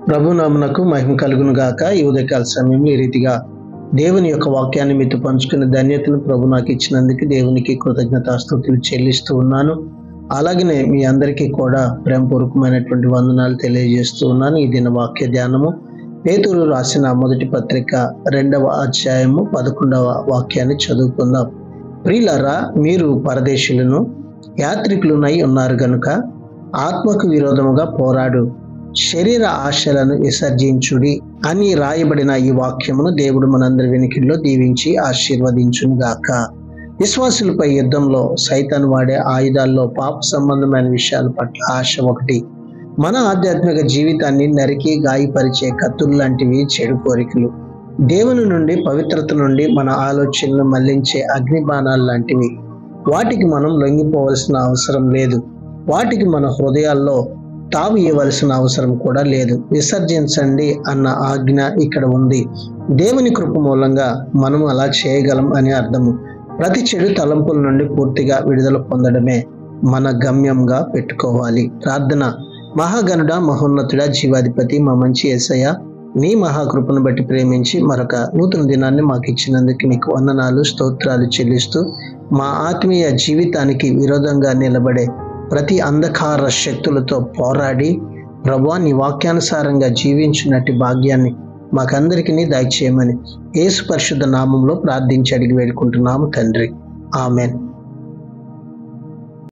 ప్రభు నామమునకు మహిమ కలుగును గాక. ఈ ఉదయకాల సమయంలో ఈ రీతిగా దేవుని యొక్క వాక్యాన్ని మీతో పంచుకునే ధన్యతను ప్రభు నాకు ఇచ్చినందుకు దేవునికి కృతజ్ఞతాస్తుతులు చెల్లిస్తూ ఉన్నాను. అలాగనే మీ అందరికీ కూడా ప్రేమపూర్వకమైనటువంటి వందనాలు తెలియజేస్తూ ఉన్నాను. ఈ దిన వాక్య ధ్యానము పేతురు రాసిన మొదటి పత్రిక 2వ అధ్యాయము 11వ వాక్యాన్ని చదువుకుందాం. ప్రియులారా, మీరు పరదేశులను యాత్రికులునై ఉన్నారు గనుక ఆత్మకు విరోధముగా పోరాడు శరీర ఆశలను విసర్జించుడి అని రాయబడిన ఈ వాక్యమును దేవుడు మనందరి వెనుకల్లో దీవించి ఆశీర్వదించును గాక. విశ్వాసులపై యుద్ధంలో సైతాను వాడే ఆయుధాల్లో పాప సంబంధమైన విషయాల పట్ల ఆశ ఒకటి. మన ఆధ్యాత్మిక జీవితాన్ని నరికి గాయపరిచే కత్తులు లాంటివి చెడు కోరికలు. దేవుని నుండి, పవిత్రత నుండి మన ఆలోచనలు మళ్లించే అగ్నిబాణాలు లాంటివి. వాటికి మనం లొంగిపోవలసిన అవసరం లేదు. వాటికి మన హృదయాల్లో తావు ఇవ్వవలసిన అవసరం కూడా లేదు. విసర్జించండి అన్న ఆజ్ఞ ఇక్కడ ఉంది. దేవుని కృప మూలంగా మనం అలా చేయగలం అని అర్థము. ప్రతి చెడు తలంపుల నుండి పూర్తిగా విడుదల పొందడమే మన గమ్యంగా పెట్టుకోవాలి. ప్రార్థన. మహాగణుడ, మహోన్నతుడ, జీవాధిపతి, మా మంచి యేసయ్య, నీ మహాకృపను బట్టి ప్రేమించి మరొక నూతన దినాన్ని మాకు ఇచ్చినందుకు నీకు వందనాలు, స్తోత్రాలు చెల్లిస్తూ మా ఆత్మీయ జీవితానికి విరోధంగా నిలబడే ప్రతి అంధకార శక్తులతో పోరాడి ప్రభువా, నీ వాక్యానుసారంగా జీవించినట్టి భాగ్యాన్ని మాకందరికీ దయచేయమని యేసు పరిశుద్ధ నామంలో ప్రార్థించి అడిగి వేడుకుంటున్నాము తండ్రి. ఆమెన్.